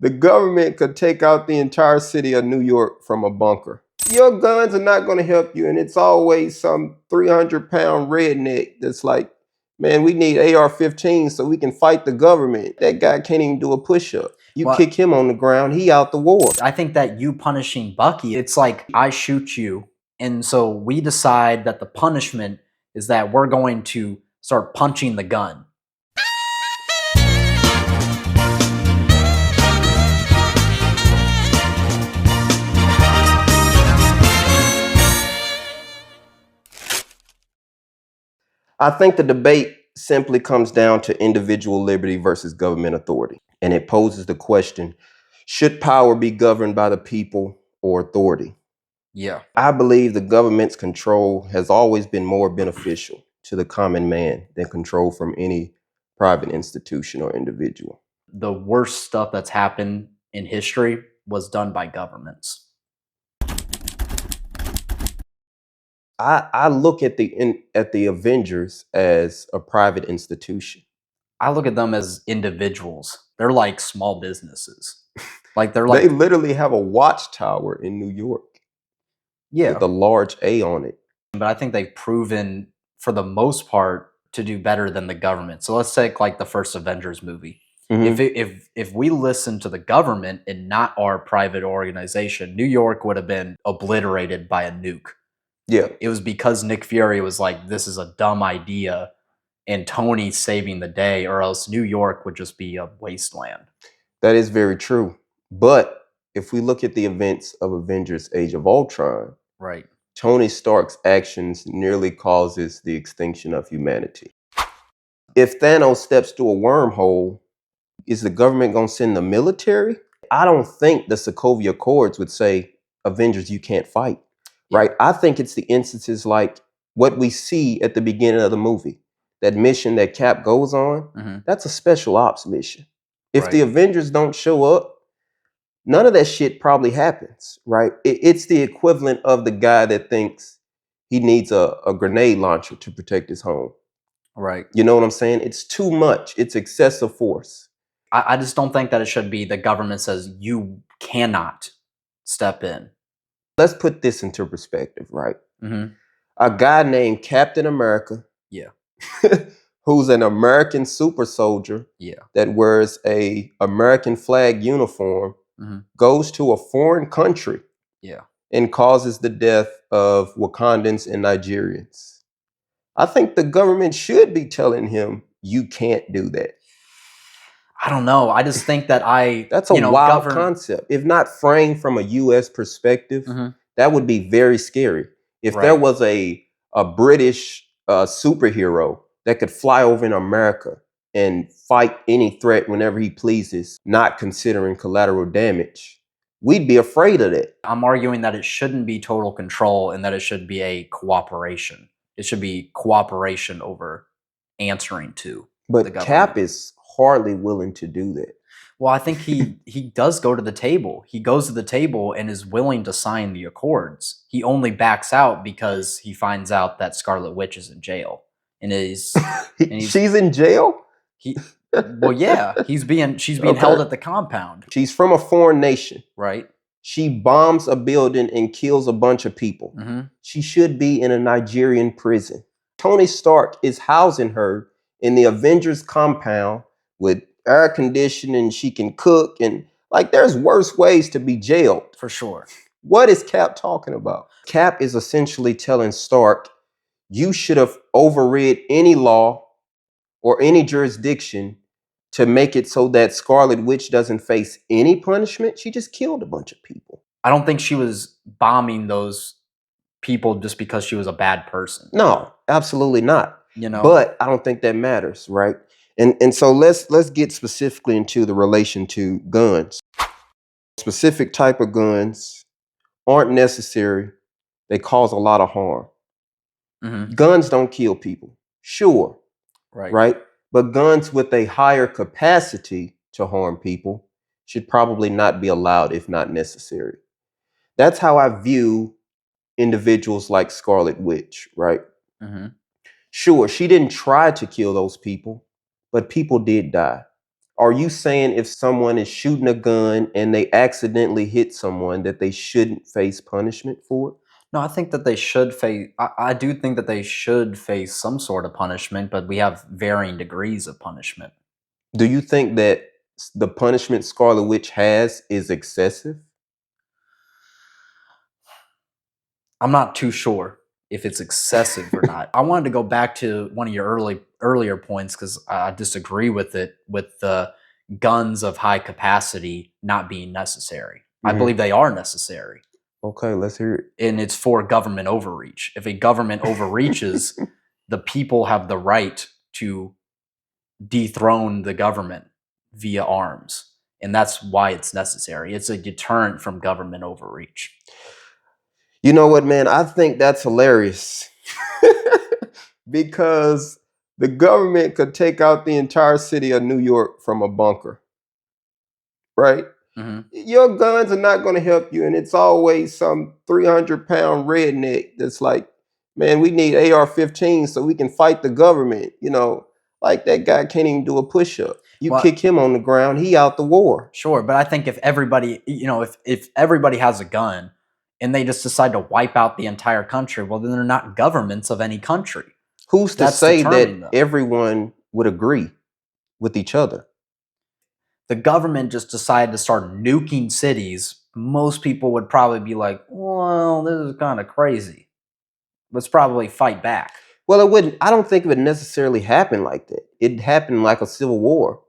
The government could take out the entire city of New York from a bunker. Your guns are not going to help you, and it's always some 300-pound redneck that's like, man, we need AR-15 so we can fight the government. That guy can't even do a push-up. You kick him on the ground, he out the war. I think that you punishing Bucky, it's like I shoot you, and so we decide that the punishment is that we're going to start punching the gun. I think the debate simply comes down to individual liberty versus government authority. And it poses the question, should power be governed by the people or authority? Yeah. I believe the government's control has always been more beneficial to the common man than control from any private institution or individual. The worst stuff that's happened in history was done by governments. I look at the Avengers as a private institution. I look at them as individuals. They're like small businesses. They literally have a watchtower in New York. Yeah. With a large A on it. But I think they've proven, for the most part, to do better than the government. So let's take like the first Avengers movie. Mm-hmm. If we listened to the government and not our private organization, New York would have been obliterated by a nuke. Yeah. It was because Nick Fury was like, this is a dumb idea, and Tony's saving the day, or else New York would just be a wasteland. That is very true. But if we look at the events of Avengers Age of Ultron, right, Tony Stark's actions nearly causes the extinction of humanity. If Thanos steps through a wormhole, is the government going to send the military? I don't think the Sokovia Accords would say, Avengers, you can't fight. Right? I think it's the instances like what we see at the beginning of the movie. That mission that Cap goes on, that's a special ops mission. If the Avengers don't show up, none of that shit probably happens, right? It's the equivalent of the guy that thinks he needs a grenade launcher to protect his home. Right. You know what I'm saying? It's too much. It's excessive force. I just don't think that it should be the government says you cannot step in. Let's put this into perspective, right? A guy named Captain America, who's an American super soldier, that wears a American flag uniform, goes to a foreign country, and causes the death of Wakandans and Nigerians. I think the government should be telling him you can't do that. I don't know. I just think that that's a wild concept. If not framed from a U.S. perspective, that would be very scary. If there was a British superhero that could fly over in America and fight any threat whenever he pleases, not considering collateral damage, we'd be afraid of that. I'm arguing that it shouldn't be total control and that it should be a cooperation. It should be cooperation over answering to the government. But Cap is hardly willing to do that. Well, I think he does go to the table. He goes to the table and is willing to sign the accords. He only backs out because he finds out that Scarlet Witch is in jail. And she's in jail? Well, yeah. She's being held at the compound. She's from a foreign nation. Right. She bombs a building and kills a bunch of people. She should be in a Nigerian prison. Tony Stark is housing her in the Avengers compound with air conditioning, she can cook, and there's worse ways to be jailed. For sure. What is Cap talking about? Cap is essentially telling Stark, you should have overrid any law or any jurisdiction to make it so that Scarlet Witch doesn't face any punishment. She just killed a bunch of people. I don't think she was bombing those people just because she was a bad person. No, absolutely not. But I don't think that matters, right? And so let's get specifically into the relation to guns. Specific type of guns aren't necessary. They cause a lot of harm. Guns don't kill people. Sure. Right? But guns with a higher capacity to harm people should probably not be allowed if not necessary. That's how I view individuals like Scarlet Witch, right? Sure, she didn't try to kill those people, but people did die. Are you saying if someone is shooting a gun and they accidentally hit someone that they shouldn't face punishment for it? No, I think that they should face. I do think that they should face some sort of punishment, but we have varying degrees of punishment. Do you think that the punishment Scarlet Witch has is excessive? I'm not too sure if it's excessive or not. I wanted to go back to one of your earlier points because I disagree with it, with the guns of high capacity not being necessary. I believe they are necessary. Okay, let's hear it. And it's for government overreach. If a government overreaches, the people have the right to dethrone the government via arms. And that's why it's necessary. It's a deterrent from government overreach. You know what, man? I think that's hilarious. Because the government could take out the entire city of New York from a bunker. Right? Your guns are not going to help you. And it's always some 300-pound redneck that's like, man, we need AR-15 so we can fight the government. You know, like that guy can't even do a push-up. You kick him on the ground, he out the war. Sure, but I think if everybody, if everybody has a gun and they just decide to wipe out the entire country, well, then they're not governments of any country. Who's to say that everyone would agree with each other? The government just decided to start nuking cities, most people would probably be like, well, this is kind of crazy. Let's probably fight back. Well, it wouldn't. I don't think it would necessarily happen like that. It'd happen like a civil war.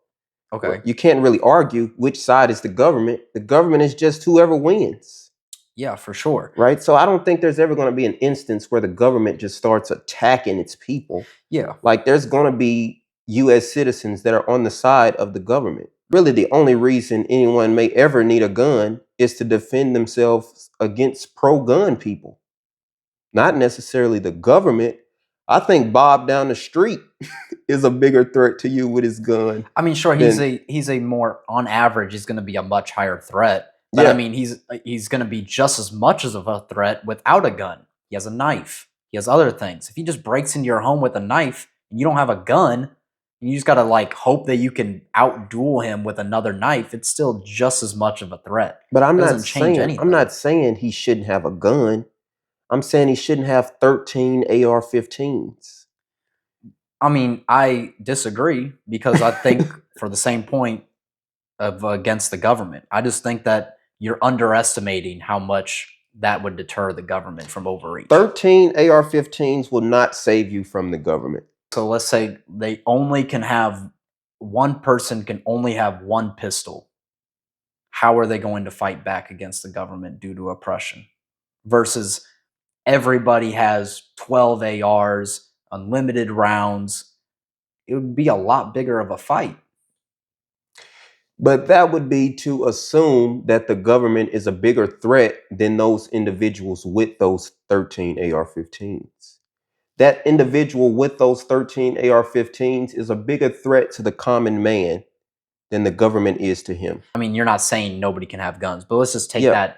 Okay. You can't really argue which side is the government. The government is just whoever wins. Yeah, for sure. Right? So I don't think there's ever going to be an instance where the government just starts attacking its people. Yeah. Like there's going to be U.S. citizens that are on the side of the government. Really, the only reason anyone may ever need a gun is to defend themselves against pro-gun people. Not necessarily the government. I think Bob down the street is a bigger threat to you with his gun. I mean, sure, he's a more, on average, he's going to be a much higher threat. But yeah. I mean, he's going to be just as much as of a threat without a gun. He has a knife. He has other things. If he just breaks into your home with a knife and you don't have a gun, you just got to like hope that you can outduel him with another knife. It's still just as much of a threat. But I'm not saying he shouldn't have a gun. I'm saying he shouldn't have 13 AR-15s. I mean, I disagree because I think for the same point of against the government. I just think that you're underestimating how much that would deter the government from overreach. 13 AR-15s will not save you from the government. So let's say they only can have, one person can only have one pistol. How are they going to fight back against the government due to oppression? Versus everybody has 12 ARs, unlimited rounds. It would be a lot bigger of a fight. But that would be to assume that the government is a bigger threat than those individuals with those 13 AR-15s. That individual with those 13 AR-15s is a bigger threat to the common man than the government is to him. I mean, you're not saying nobody can have guns, but let's just take that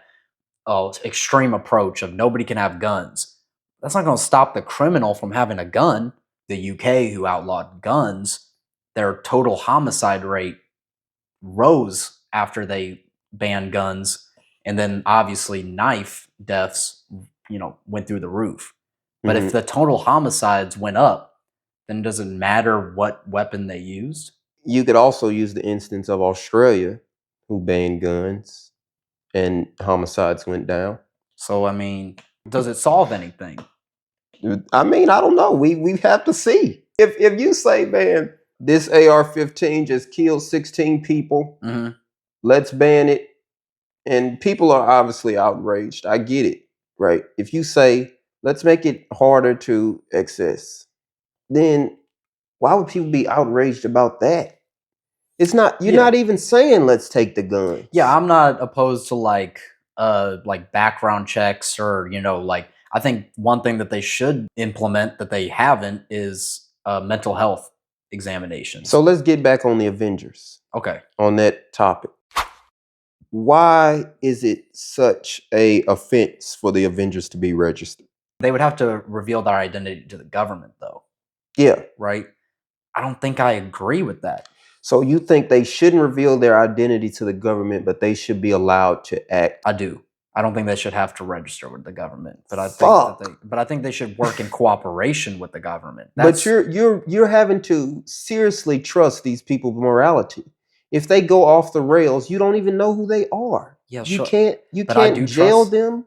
extreme approach of nobody can have guns. That's not going to stop the criminal from having a gun. The UK, who outlawed guns, their total homicide rate rose after they banned guns, and then obviously knife deaths, went through the roof. But if the total homicides went up, then does it matter what weapon they used? You could also use the instance of Australia, who banned guns, and homicides went down. So, I mean, does it solve anything? I mean, I don't know. We have to see. If you say, man, this AR-15 just killed 16 people, let's ban it. And people are obviously outraged. I get it, right? If you say, let's make it harder to access, then why would people be outraged about that? It's not, you're not even saying let's take the guns. Yeah, I'm not opposed to like background checks or, I think one thing that they should implement that they haven't is mental health examinations. So let's get back on the Avengers. Okay. On that topic. Why is it such a offense for the Avengers to be registered? They would have to reveal their identity to the government, though. Yeah. Right? I don't think I agree with that. So you think they shouldn't reveal their identity to the government, but they should be allowed to act? I do. I don't think they should have to register with the government, but I Fuck. think they should work in cooperation with the government. But you're having to seriously trust these people's morality. If they go off the rails, you don't even know who they are. Yeah, You sure. can't But I do jail trust- them.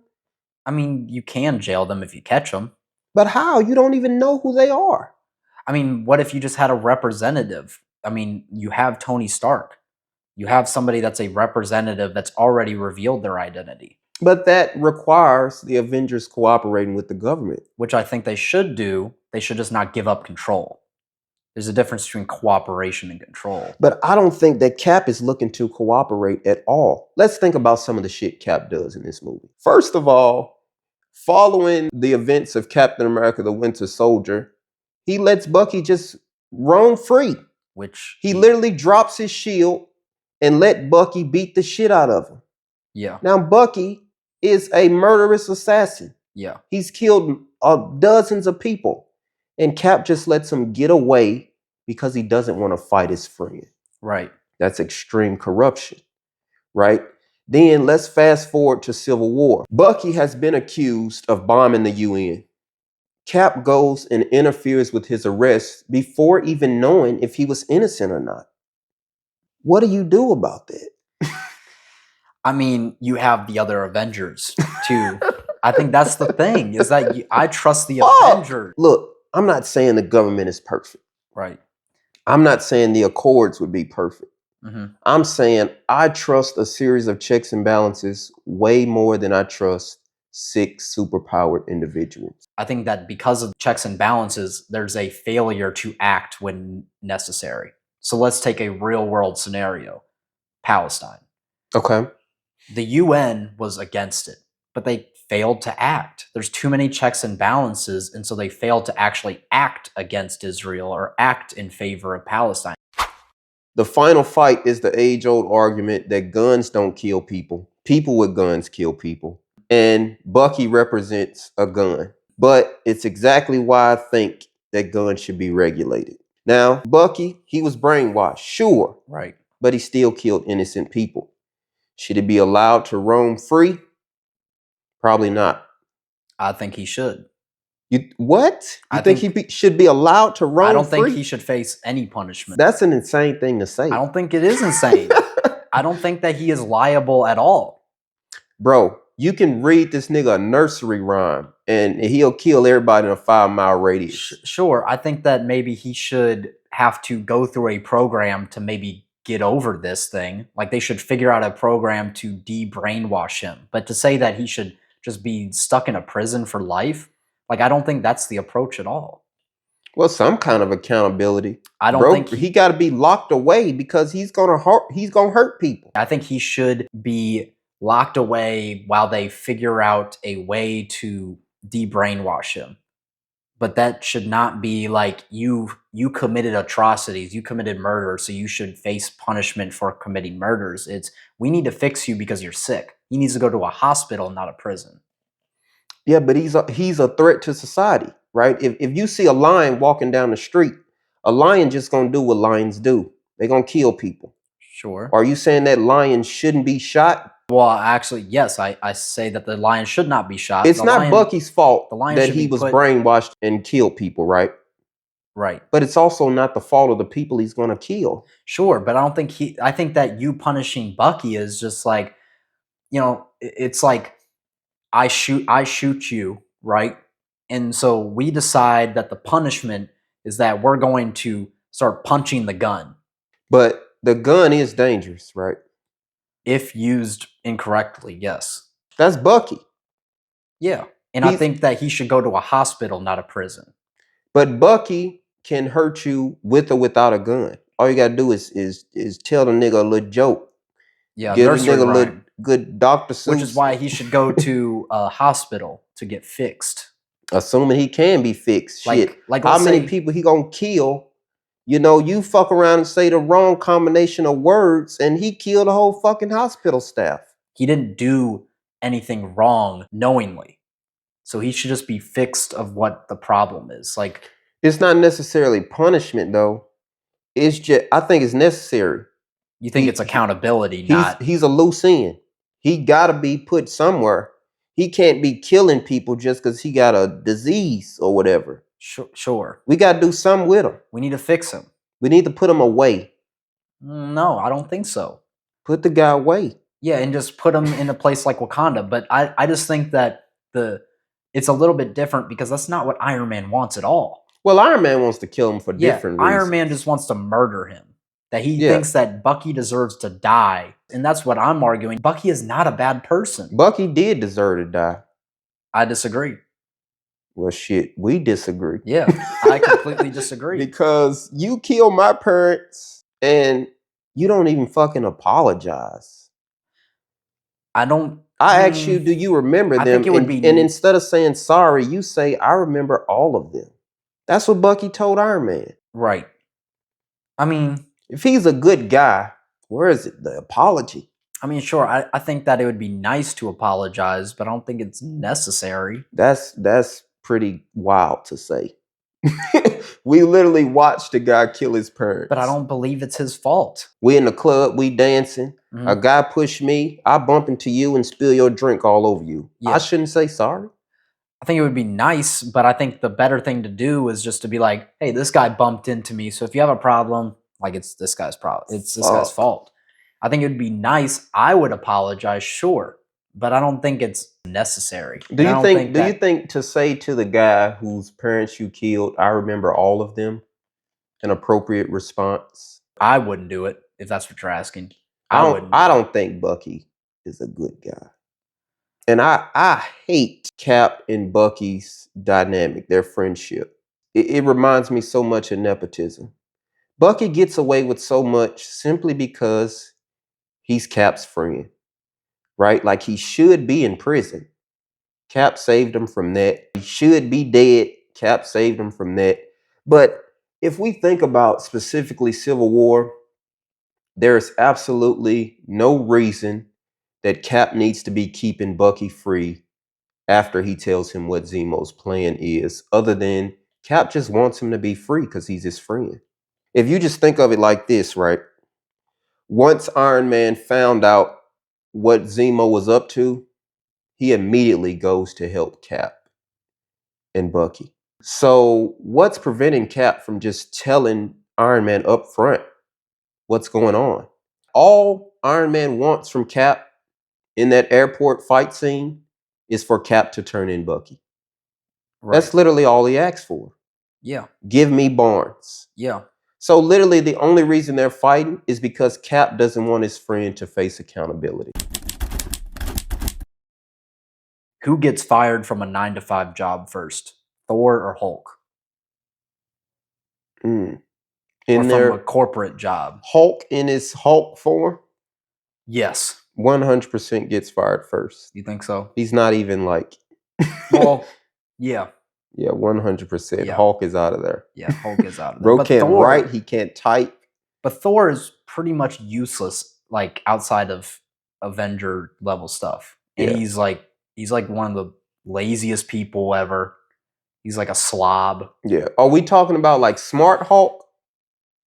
I mean, you can jail them if you catch them. But how? You don't even know who they are. I mean, what if you just had a representative? I mean, you have Tony Stark. You have somebody that's a representative that's already revealed their identity. But that requires the Avengers cooperating with the government. Which I think they should do. They should just not give up control. There's a difference between cooperation and control. But I don't think that Cap is looking to cooperate at all. Let's think about some of the shit Cap does in this movie. First of all, following the events of Captain America the Winter Soldier, he lets Bucky just roam free. Which he literally drops his shield and let Bucky beat the shit out of him. Yeah. Now Bucky is a murderous assassin. Yeah. He's killed dozens of people. And Cap just lets him get away because he doesn't want to fight his friend. Right. That's extreme corruption, right? Then let's fast forward to Civil War. Bucky has been accused of bombing the UN. Cap goes and interferes with his arrest before even knowing if he was innocent or not. What do you do about that? I mean, you have the other Avengers too. I think that's the thing, is that I trust the Avengers. Look, I'm not saying the government is perfect. Right. I'm not saying the Accords would be perfect. Mm-hmm. I'm saying I trust a series of checks and balances way more than I trust 6 superpowered individuals. I think that because of checks and balances, there's a failure to act when necessary. So let's take a real world scenario. Palestine. Okay. The UN was against it, but they failed to act. There's too many checks and balances, and so they failed to actually act against Israel or act in favor of Palestine. The final fight is the age-old argument that guns don't kill people. People with guns kill people. And Bucky represents a gun. But it's exactly why I think that guns should be regulated. Now, Bucky, he was brainwashed, sure. Right. But he still killed innocent people. Should he be allowed to roam free? Probably not. I think he should. What? You think he should be allowed to roam free? I don't think he should face any punishment. That's an insane thing to say. I don't think it is insane. I don't think that he is liable at all. Bro, you can read this nigga a nursery rhyme and he'll kill everybody in a 5-mile radius. Sure. I think that maybe he should have to go through a program to maybe get over this thing. Like, they should figure out a program to de-brainwash him. But to say that he should just be stuck in a prison for life, like, I don't think that's the approach at all. Well, some kind of accountability. I don't think he got to be locked away because he's gonna hurt people. I think he should be locked away while they figure out a way to de-brainwash him. But that should not be like, you committed atrocities, you committed murder, so you should face punishment for committing murders. It's, we need to fix you because you're sick. He needs to go to a hospital, not a prison. Yeah, but he's a threat to society, right? If you see a lion walking down the street, a lion just gonna do what lions do. They're gonna kill people. Sure. Are you saying that lion shouldn't be shot? Well, actually, yes, I say that the lion should not be shot. It's not Bucky's fault that he was brainwashed and killed people, right? Right. But it's also not the fault of the people he's going to kill. Sure, but I don't think I think that you punishing Bucky is just like, it's like, I shoot you, right? And so we decide that the punishment is that we're going to start punching the gun. But the gun is dangerous, right? If used incorrectly, yes. That's Bucky. Yeah. And I think that he should go to a hospital, not a prison. But Bucky can hurt you with or without a gun. All you gotta do is tell the nigga a little joke. Yeah, give the nigga a little good Dr. Seuss. Which is why he should go to a hospital to get fixed. Assuming he can be fixed. Shit. Like how many people he gonna kill? You fuck around and say the wrong combination of words and he killed the whole fucking hospital staff. He didn't do anything wrong knowingly. So he should just be fixed of what the problem is. Like, it's not necessarily punishment though. It's just, I think it's necessary. You think it's accountability, not... He's a loose end. He gotta be put somewhere. He can't be killing people just because he got a disease or whatever. Sure. We gotta do something with him. We need to fix him. We need to put him away. No, I don't think so. Put the guy away. Yeah, and just put him in a place like Wakanda. But I just think that it's a little bit different because that's not what Iron Man wants at all. Well, Iron Man wants to kill him for different reasons. Iron Man just wants to murder him. That he thinks that Bucky deserves to die. And that's what I'm arguing. Bucky is not a bad person. Bucky did deserve to die. I disagree. Well, shit, we disagree. Yeah, I completely disagree. Because you killed my parents and you don't even fucking apologize. I asked you, do you remember them? I think it would be... And instead of saying sorry, you say, I remember all of them. That's what Bucky told Iron Man. Right. I mean... If he's a good guy, where is it? The apology. I mean, sure, I think that it would be nice to apologize, but I don't think it's necessary. That's pretty wild to say. We literally watched a guy kill his parents. But I don't believe it's his fault. We in the club, we dancing. Mm-hmm. A guy pushed me. I bump into you and spill your drink all over you. Yeah. I shouldn't say sorry. I think it would be nice, but I think the better thing to do is just to be like, hey, this guy bumped into me. So if you have a problem, like, it's this guy's problem. It's this guy's fault. I think it would be nice. I would apologize, sure, but I don't think it's necessary. Do you think to say to the guy whose parents you killed, I remember all of them, an appropriate response? I wouldn't do it if that's what you're asking. I don't think Bucky is a good guy. And I hate Cap and Bucky's dynamic, their friendship. It reminds me so much of nepotism. Bucky gets away with so much simply because he's Cap's friend, right? Like, he should be in prison. Cap saved him from that. He should be dead. Cap saved him from that. But if we think about specifically Civil War, there is absolutely no reason that Cap needs to be keeping Bucky free after he tells him what Zemo's plan is, other than Cap just wants him to be free because he's his friend. If you just think of it like this, right? Once Iron Man found out what Zemo was up to, he immediately goes to help Cap and Bucky. So what's preventing Cap from just telling Iron Man up front what's going on? All Iron Man wants from Cap in that airport fight scene is for Cap to turn in Bucky. Right. That's literally all he asks for. Yeah. Give me Barnes. Yeah. So literally the only reason they're fighting is because Cap doesn't want his friend to face accountability. Who gets fired from a 9-to-5 job first? Thor or Hulk? In or from a corporate job? Hulk in his Hulk form? Yes. 100% gets fired first. You think so? He's not even like... Well, yeah. Yeah, 100%. Yeah. Hulk is out of there. Yeah, Hulk is out of there. Bro can't write, he can't type. But Thor is pretty much useless, like, outside of Avenger level stuff. And he's like one of the laziest people ever. He's like a slob. Yeah. Are we talking about like Smart Hulk?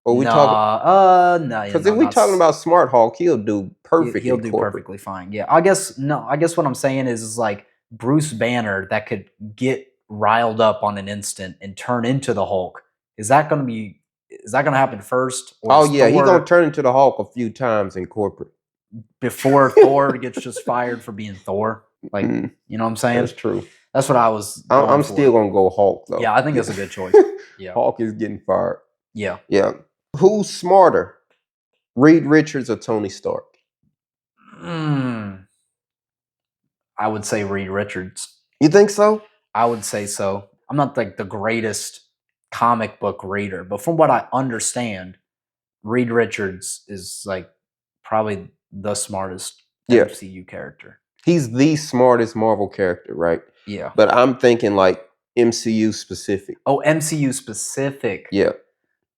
Or we talking? No. Because if we're talking about Smart Hulk, he'll do perfectly. He'll do perfectly fine. Yeah. I guess what I'm saying is like Bruce Banner that could get riled up on an instant and turn into the Hulk. Is that going to happen first? Or he's going to turn into the Hulk a few times in corporate. Before Thor gets just fired for being Thor. Like, you know what I'm saying? That's true. That's what I was I'm still going to go Hulk, though. Yeah, I think that's a good choice. Yeah. Hulk is getting fired. Yeah. Yeah. Who's smarter, Reed Richards or Tony Stark? I would say Reed Richards. You think so? I would say so. I'm not like the greatest comic book reader, but from what I understand, Reed Richards is like probably the smartest MCU character. He's the smartest Marvel character, right? Yeah. But I'm thinking like MCU specific. Oh, MCU specific. Yeah.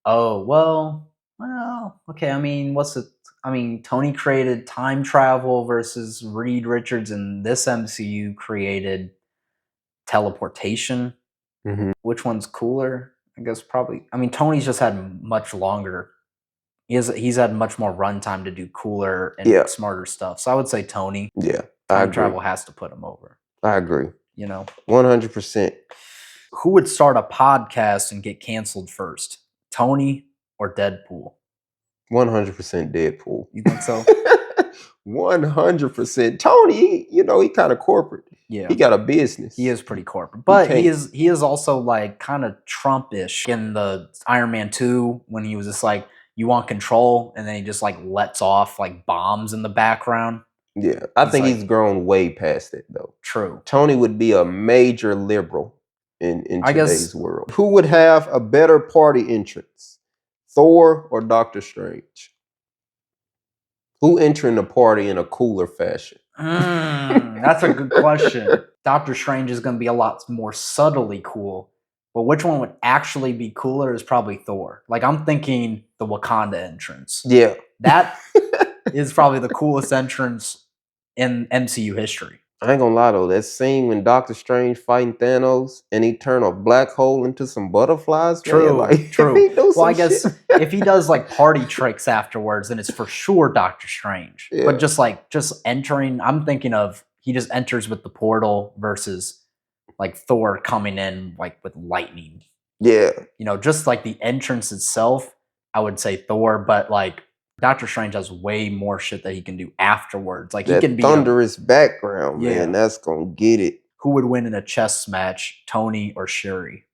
Oh, well, okay. I mean, Tony created time travel versus Reed Richards, and this MCU created teleportation. Mm-hmm. Which one's cooler? I guess probably. I mean, Tony's just had much longer He's had much more runtime to do cooler and smarter stuff. So I would say Tony. Yeah, time travel has to put him over. I agree. 100%. Who would start a podcast and get canceled first, Tony or Deadpool? 100% Deadpool. You think so? 100%. Tony, he kind of corporate. Yeah, he got a business. He is pretty corporate, but he is also like kind of Trumpish in the Iron Man 2 when he was just like, you want control, and then he just like lets off like bombs in the background. Yeah, I think he's grown way past it though. True. Tony would be a major liberal in today's world. Who would have a better party entrance, Thor or Doctor Strange? Who entering the party in a cooler fashion? That's a good question. Doctor Strange is going to be a lot more subtly cool, but which one would actually be cooler is probably Thor. Like, I'm thinking the Wakanda entrance. Yeah. That is probably the coolest entrance in MCU history. I ain't gonna lie though, that scene when Doctor Strange fighting Thanos and he turned a black hole into some butterflies. True, man, true. Well, I guess if he does like party tricks afterwards, then it's for sure Doctor Strange. Yeah. But just entering, I'm thinking of he just enters with the portal versus like Thor coming in like with lightning. Yeah. Just like the entrance itself, I would say Thor, but like Doctor Strange has way more shit that he can do afterwards. Like that he can be thunderous background, man. That's gonna get it. Who would win in a chess match, Tony or Shuri?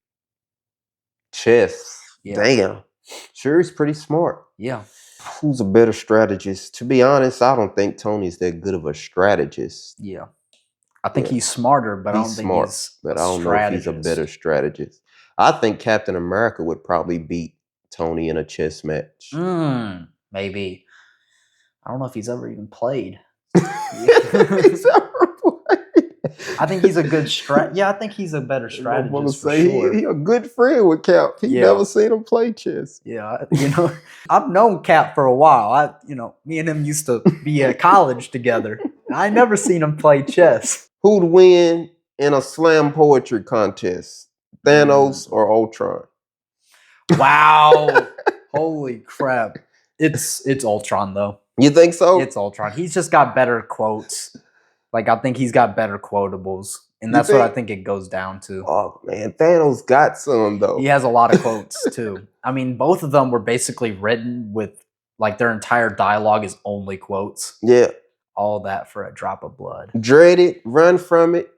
Chess. Yeah. Damn. Shuri's pretty smart. Yeah. Who's a better strategist? To be honest, I don't think Tony's that good of a strategist. Yeah. I think he's smarter, but I don't think he's but I don't know if he's a better strategist. I think Captain America would probably beat Tony in a chess match. Maybe. I don't know if he's ever even played. He's ever played. I think he's a good I think he's a better strategist. I'm say he a good friend with Cap. He never seen him play chess. Yeah, I've known Cap for a while. Me and him used to be at college together. I never seen him play chess. Who'd win in a slam poetry contest, Thanos or Ultron? Wow! Holy crap! It's Ultron though. You think so? It's Ultron. He's just got better quotes. Like I think he's got better quotables, and that's what I think it goes down to. Oh man, Thanos got some though. He has a lot of quotes too. I mean, both of them were basically written with like their entire dialogue is only quotes. Yeah. All that for a drop of blood. Dread it, run from it,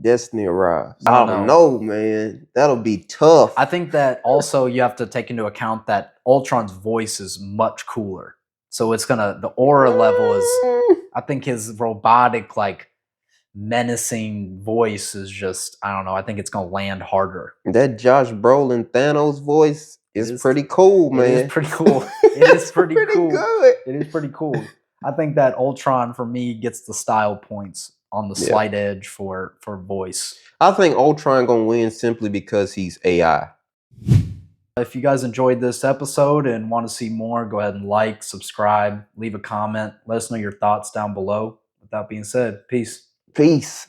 destiny arrives. I don't know, man. That'll be tough. I think that also you have to take into account that Ultron's voice is much cooler. So it's the aura level is, I think his robotic, like menacing voice is just, I don't know. I think it's going to land harder. That Josh Brolin Thanos voice is pretty cool, man. It is pretty cool. It is pretty cool. Good. It is pretty cool. I think that Ultron, for me, gets the style points on the slight edge for voice. I think Ultron going to win simply because he's AI. If you guys enjoyed this episode and want to see more, go ahead and like, subscribe, leave a comment. Let us know your thoughts down below. With that being said, peace. Peace.